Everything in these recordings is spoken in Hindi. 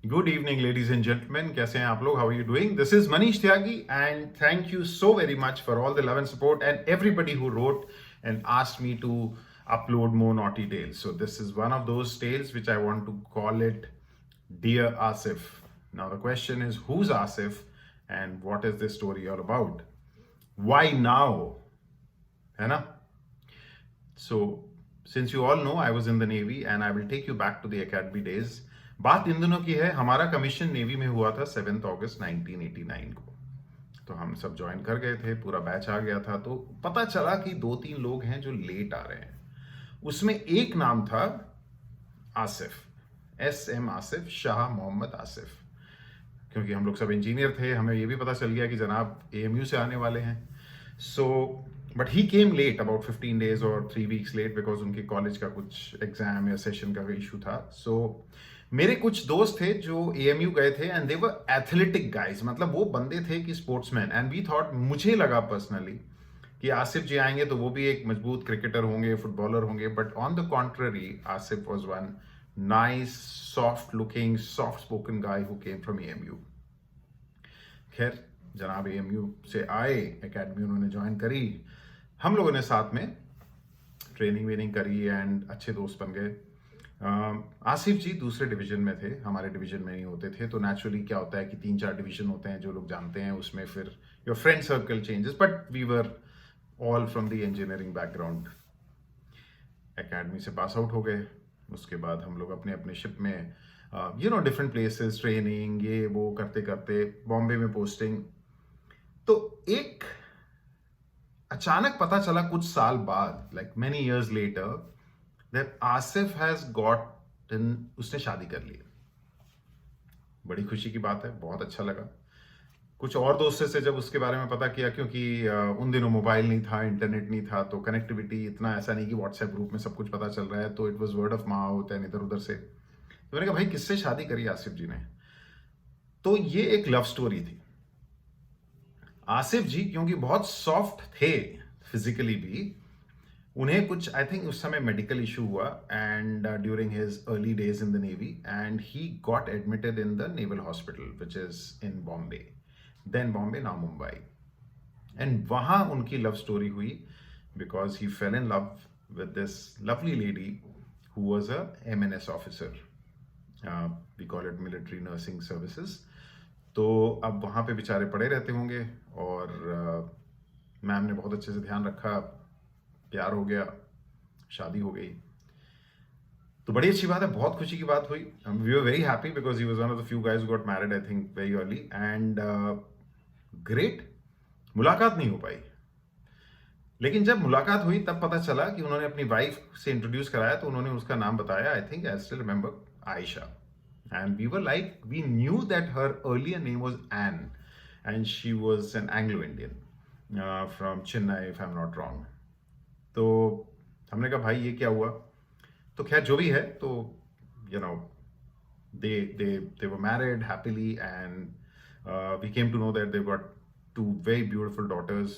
Good evening, ladies and gentlemen. कैसे हैं आप लोग? How are you doing? This is Manish Tyagi, and thank you so very much for all the love and support and everybody who wrote and asked me to upload more naughty tales. So this is one of those tales which I want to call it Dear Asif. Now the question is, who's Asif, and what is this story all about? Why now? है ना? So, since you all know, I was in the Navy and I will take you back to the academy days. बात इन दिनों की है, हमारा कमीशन नेवी में हुआ था 7 अगस्त 1989 को। तो हम सब ज्वाइन कर गए थे, पूरा बैच आ गया था। तो पता चला कि 2-3 लोग हैं जो लेट आ रहे हैं। उसमें एक नाम था आसिफ, SM आसिफ, शाह मोहम्मद आसिफ। क्योंकि हम लोग सब इंजीनियर थे, हमें ये भी पता चल गया कि जनाब AMU से आने वाले हैं। So but he came late, about 15 days और 3 weeks लेट, बिकॉज उनके कॉलेज का कुछ एग्जाम या सेशन का कोई इशू था। सो मेरे कुछ दोस्त थे जो AMU गए थे and they were athletic guys, मतलब वो बंदे थे कि स्पोर्ट्समैन। एंड वी थॉट, मुझे लगा पर्सनली कि आसिफ जी आएंगे तो वो भी एक मजबूत क्रिकेटर होंगे, फुटबॉलर होंगे। But on the contrary, Asif was one nice, soft looking, soft spoken guy who came from AMU। खैर, जनाब AMU से आए, एकेडमी उन्होंने ज्वाइन करी, हम लोगों ने साथ में ट्रेनिंग वेनिंग करी एंड अच्छे दोस्त बन गए। आसिफ जी दूसरे डिवीजन में थे, हमारे डिवीजन में नहीं होते थे। तो नेचुरली क्या होता है कि 3-4 डिवीजन होते हैं जो लोग जानते हैं, उसमें फिर your friend circle changes. But we were all from the engineering background. Academy से पास आउट हो गए, उसके बाद हम लोग अपने अपने शिप में डिफरेंट प्लेसेस, ट्रेनिंग, ये वो करते करते बॉम्बे में पोस्टिंग। तो एक अचानक पता चला कुछ साल बाद, like many years later, that Asif has gotten, उसने शादी कर ली। बड़ी खुशी की बात है, बहुत अच्छा लगा। कुछ और दोस्तों से जब उसके बारे में पता किया, क्योंकि उन दिनों मोबाइल नहीं था, इंटरनेट नहीं था, तो कनेक्टिविटी इतना ऐसा नहीं कि व्हाट्सएप ग्रुप में सब कुछ पता चल रहा है। तो it was word of mouth and इधर उधर से। तो मैंने कहा, भाई किससे शादी करी आसिफ जी ने? तो ये एक लव स्टोरी थी। आसिफ जी क्योंकि बहुत सॉफ्ट थे फिजिकली भी, उन्हें कुछ, आई थिंक उस समय मेडिकल इशू हुआ and during his early days in the navy, and he got admitted in the naval hospital which is in Bombay, then Bombay, now Mumbai. And वहां उनकी लव स्टोरी हुई, because he fell in love with this lovely lady who was a MNS officer, we call it military nursing services. तो अब वहाँ पे बेचारे पड़े रहते होंगे, और मैम ने बहुत अच्छे से ध्यान रखा, प्यार हो गया, शादी हो गई। तो बड़ी अच्छी बात है, बहुत खुशी की बात हुई। We were very happy because he was one of the few guys who got married, I think very early. And great, मुलाकात नहीं हो पाई, लेकिन जब मुलाकात हुई तब पता चला कि उन्होंने अपनी वाइफ से इंट्रोड्यूस कराया, तो उन्होंने उसका नाम बताया, I think I still remember, Ayesha. And we were like, we knew that her earlier name was Anne, and she was an Anglo-Indian from Chennai, if I'm not wrong. तो हमने कहा, भाई ये क्या हुआ? तो खैर जो भी है, तो you know, they were married happily, and we came to know that they've got 2 very beautiful daughters.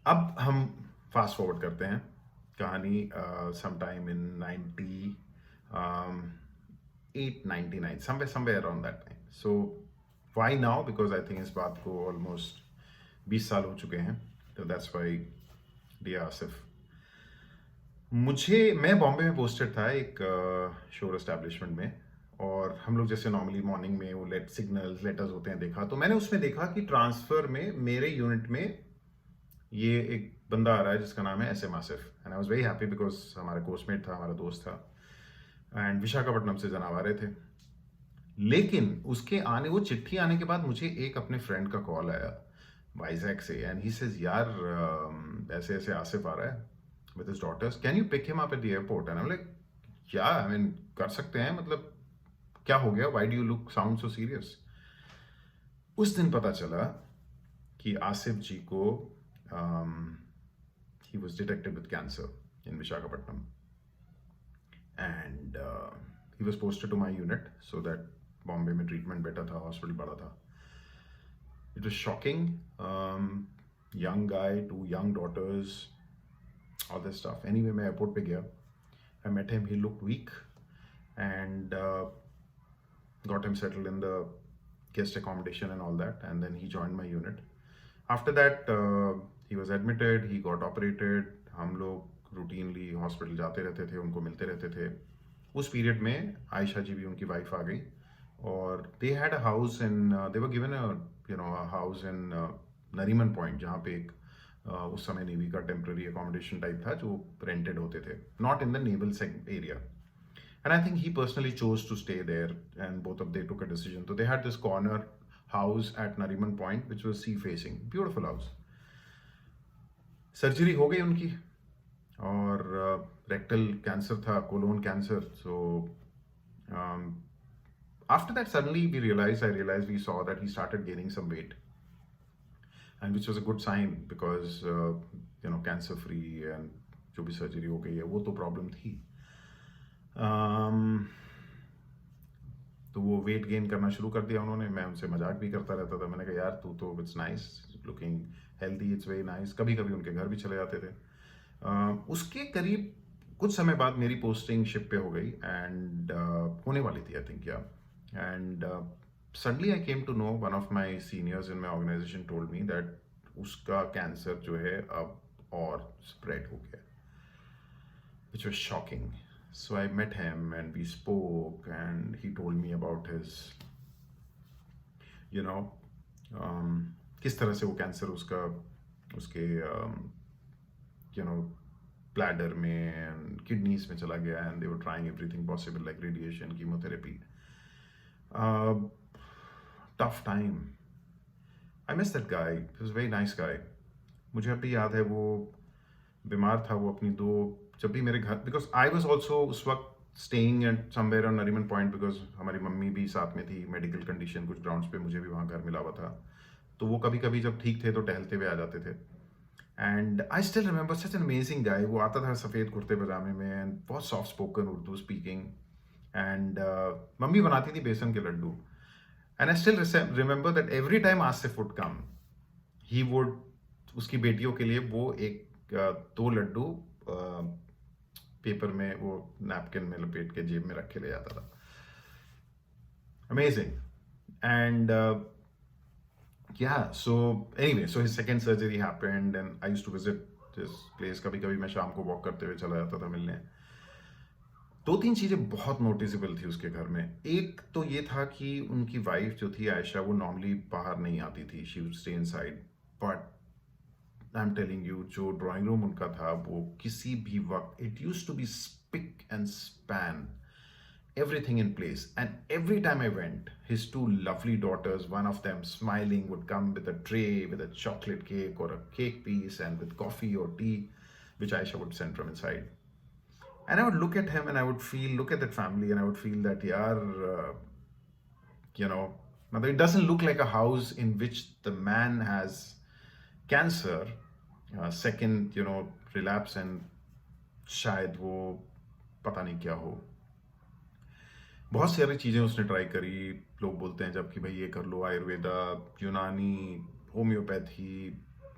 अब हम फास्ट फॉरवर्ड करते हैं कहानी, sometime in 98, 99, somewhere around that time. So why now? Because I think इस बात को almost 20 साल हो चुके हैं। तो that's why Dear Asif। मैं बॉम्बे में पोस्टेड था एक शोर एस्टेब्लिशमेंट में, और हम लोग जैसे नॉर्मली मॉर्निंग में वो लेटर्स होते हैं, देखा। तो मैंने उसमें देखा कि ट्रांसफर में मेरे यूनिट में ये एक बंदा आ रहा है जिसका नाम है SM Asif. And I was very happy because हमारा कोर्समेट था, हमारा दोस्त था, एंड विशाखापट्टनम से जनाब आ रहे थे। लेकिन उसके आने, वो चिट्ठी आने के बाद मुझे एक अपने फ्रेंड का कॉल आया वाइजैक से, एंड ही सेज, यार ऐसे ऐसे आसिफ आ रहा है with his daughters, can you pick him up at the airport? And I am like, क्या, आई मीन कर सकते हैं, मतलब क्या हो गया, why do you look sound so serious? उस दिन पता चला कि आसिफ जी को he was detected with cancer in Visakhapatnam, and he was posted to my unit so that Bombay में treatment better था, hospital बड़ा था। It was shocking, young guy, 2 young daughters, all this stuff. Anyway, मैं airport पे गया, I met him, he looked weak, and got him settled in the guest accommodation and all that, and then he joined my unit. After that, he was admitted, he got operated. हम लोग routinely हॉस्पिटल जाते रहते थे, उनको मिलते रहते थे. उस पीरियड में आयशा जी भी उनकी वाइफ आ गई, और they had a house in, they were given a house in Nariman point, जहाँ पे एक उस समय नेवी का टेम्पररी अकोमोडेशन टाइप था जो रेंटेड होते थे, not in the naval area. And I think he personally chose to stay there, and both of they took a decision. So they had this corner house at Nariman Point, which was sea facing. Beautiful house. Surgery हो गई उनकी, और रेक्टल कैंसर था, colon cancer. So after that, suddenly I realized, we saw that he started gaining some weight, and which was a good sign because cancer free, and जो भी सर्जरी हो गई है वो तो प्रॉब्लम थी. तो वो वेट गेन करना शुरू कर दिया उन्होंने. मैं उनसे मजाक भी करता रहता था. मैंने कहा यार तू तो it's nice looking healthy, it's very nice. कभी कभी उनके घर भी चले जाते थे. उसके करीब कुछ समय बाद मेरी पोस्टिंग शिप पे हो गई, एंड होने वाली थी I think, yeah. And suddenly I came to know, one of my seniors in my organisation told me that उसका कैंसर जो है अब और स्प्रेड हो गया, which was shocking. So I met him and we spoke, and he told me about his, किस तरह से वो कैंसर उसके bladder में and kidneys में चला गया, and they were trying everything possible like radiation, chemotherapy. Tough time. I miss that guy. He was a very nice guy. मुझे अभी याद है वो बीमार था, वो अपनी जब भी मेरे घर, बिकॉज आई वॉज ऑल्सो उस वक्त staying at somewhere on Nariman point, because हमारी मम्मी भी साथ में थी, मेडिकल कंडीशन कुछ ग्राउंड्स पे मुझे भी वहाँ घर मिला हुआ था. तो वो कभी कभी जब ठीक थे तो टहलते हुए आ जाते थे. And I still remember such an amazing guy. वो आता था सफ़ेद कुर्ते पजामे में, एंड बहुत soft spoken Urdu speaking, and mummy बनाती थी बेसन के laddu. And I still remember that every time Asif would come, he would उसकी बेटियों के लिए वो एक 2 लड्डू पेपर में, वो नैपकिन में लपेट के जेब में रख के ले जाता था. Amazing. And so anyway, so his second surgery happened, and I used to visit his place. कभी कभी मैं शाम को वॉक करते हुए चला जाता था मिलने. 2-3 चीज़ें बहुत नोटिसेबल थी उसके घर में. एक तो ये था कि उनकी वाइफ जो थी आयशा, वो नॉर्मली बाहर नहीं आती थी, she would stay inside. But I am telling you, जो ड्राइंग रूम उनका था वो किसी भी वक्त, it used to be spick and span, everything in place. And every time I went, his 2 lovely daughters, one of them smiling, would come with a tray with a chocolate cake or a cake piece, and with coffee or tea, which Aisha would send from inside. And I would look at him and I would look at that family, and I would feel that, it doesn't look like a house in which the man has cancer, second, relapse, and शायद वो पता नहीं क्या हो. बहुत सारी चीज़ें उसने ट्राई करी. लोग बोलते हैं जब कि भाई ये कर लो, आयुर्वेदा, यूनानी, होम्योपैथी,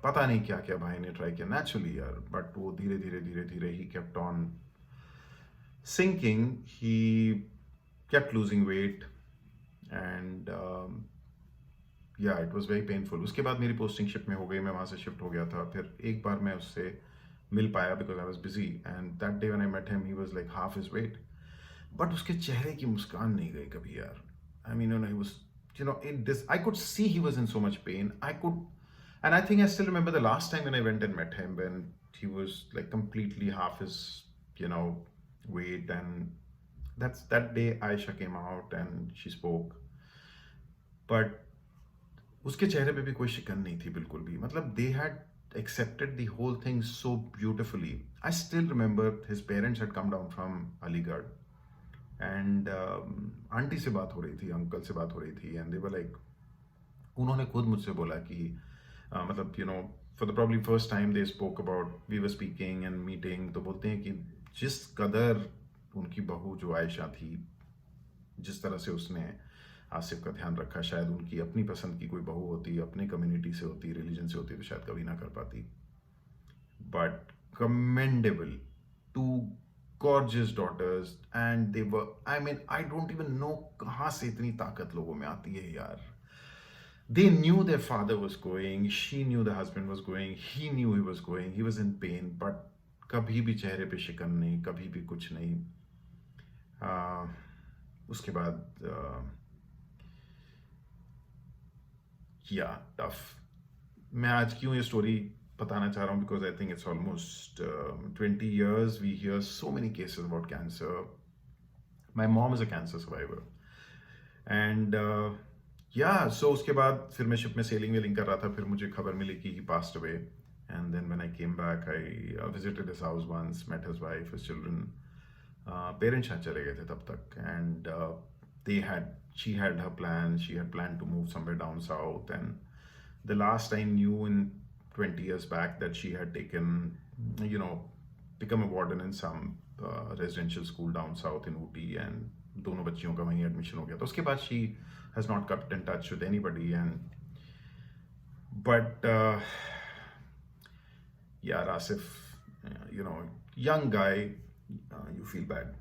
पता नहीं क्या क्या भाई ने ट्राई किया नेचुरली यार. बट वो धीरे धीरे he kept on sinking. He kept losing weight, and it was very painful. उसके बाद मेरी पोस्टिंग शिप में हो गई, मैं वहाँ से शिफ्ट हो गया था. फिर एक बार मैं उससे मिल पाया because I was busy, and that day when I met him he was like half his weight. But उसके चेहरे की मुस्कान नहीं गई कभी यार. I mean, he was, in this, I could see he was in so much pain. And I think I still remember the last time when I went and met him, when he was like completely half his, weight. And that day Aisha came out and she spoke. But उसके चेहरे पे भी कोई शिकन नहीं थी बिल्कुल भी. मतलब they had accepted the whole thing so beautifully. I still remember his parents had come down from Aligarh. And aunty से बात हो रही थी, अंकल से बात हो रही थी, एंड दे वर लाइक, उन्होंने खुद मुझसे बोला कि मतलब for the probably first time they spoke about, we were speaking and meeting. तो बोलते हैं कि जिस कदर उनकी बहू जो आयशा थी, जिस तरह से उसने आसिफ का ध्यान रखा, शायद उनकी अपनी पसंद की कोई बहू होती, अपनी कम्युनिटी से होती, रिलीजन से होती, तो शायद कभी ना कर पाती. But commendable, 2 gorgeous daughters, and they were, I mean, I don't even know कहाँ से इतनी ताकत लोगों में आती है यार. They knew their father was going, she knew the husband was going, he knew he was going, he was in pain, but कभी भी चेहरे पे शिकन नहीं, कभी भी कुछ नहीं. उसके बाद या टफ. मैं आज क्यों ये स्टोरी बताना चाह रहा हूँ, because I think it's almost 20 years we hear so many cases about cancer. My mom is a cancer survivor, and so उसके बाद फिर मैं शिप में सेलिंग वेलिंग कर रहा था, फिर मुझे खबर मिली कि he passed away. And then when I came back, I visited his house once, met his wife, his children. Parents शायद चले गए थे तब तक, and she had her plans. She had planned to move somewhere down south, and the last I knew in 20 years back that she had taken, become a warden in some residential school down south in Ooty, and दोनों बच्चियों का वहीं एडमिशन हो गया. तो उसके बाद she has not kept in touch with anybody, but yeah, Asif, young guy, you feel bad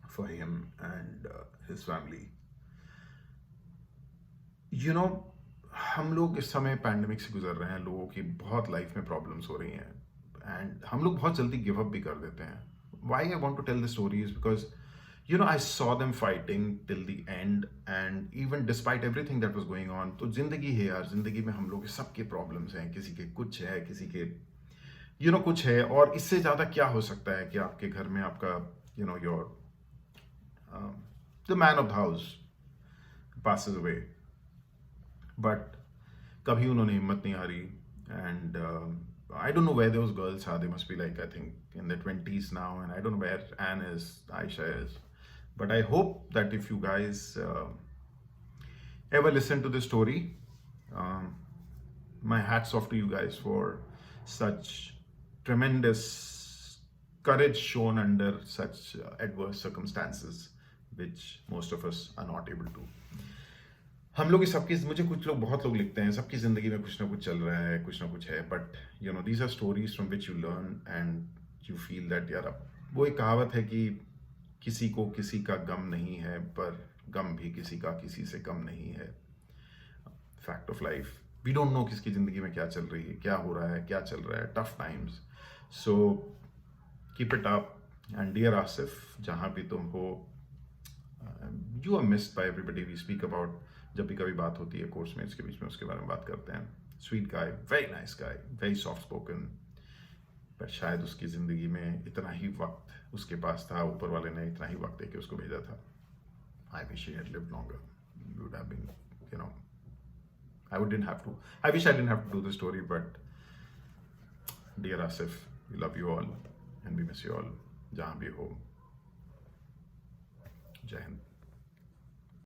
for him and his family. हम लोग इस समय पैंडेमिक से गुजर रहे हैं, लोगों की बहुत लाइफ में प्रॉब्लम्स हो रही हैं, एंड हम लोग बहुत जल्दी गिव अप भी कर देते हैं. Why I want to tell the story is because I saw them fighting till the end, and even despite everything that was going on, तो जिंदगी है यार, जिंदगी में हम लोग के सबके प्रॉब्लम्स हैं, किसी के कुछ है, किसी के कुछ है, और इससे ज़्यादा क्या हो सकता है कि आपके घर में आपका your the man of the house passes away, but कभी उन्होंने हिम्मत नहीं हारी. And I don't know where those girls are. They must be like, I think, in their 20s now, and I don't know where Anne is, Aisha is. But I hope that if you guys ever listen to this story, my hats off to you guys for such tremendous courage shown under such adverse circumstances, which most of us are not able to. हम लोग सबकी, मुझे बहुत लोग लिखते हैं, सबकी ज़िंदगी में कुछ ना कुछ चल रहा है, कुछ ना कुछ है, but these are stories from which you learn and you feel that यार, वो एक कहावत है कि किसी को किसी का गम नहीं है, पर गम भी किसी का किसी से कम नहीं है. Fact of life. We don't know किसकी ज़िंदगी में क्या चल रही है, क्या हो रहा है, क्या चल रहा है. Tough times. So keep it up, and dear Asif, जहाँ भी तुम हो, you are missed by everybody. We speak about, जब भी कभी बात होती है कोर्समेट्स के बीच में, उसके बारे में बात करते हैं. Sweet guy, very nice guy, very soft spoken, पर शायद उसकी ज़िंदगी में इतना ही वक्त उसके पास था, ऊपर वाले ने इतना ही वक्त देके उसको भेजा था. I wish he had lived longer. Would have been, I wish I didn't have to do the story, but dear Asif, we love you all and we miss you all, jahan bhi ho. Jai Hind.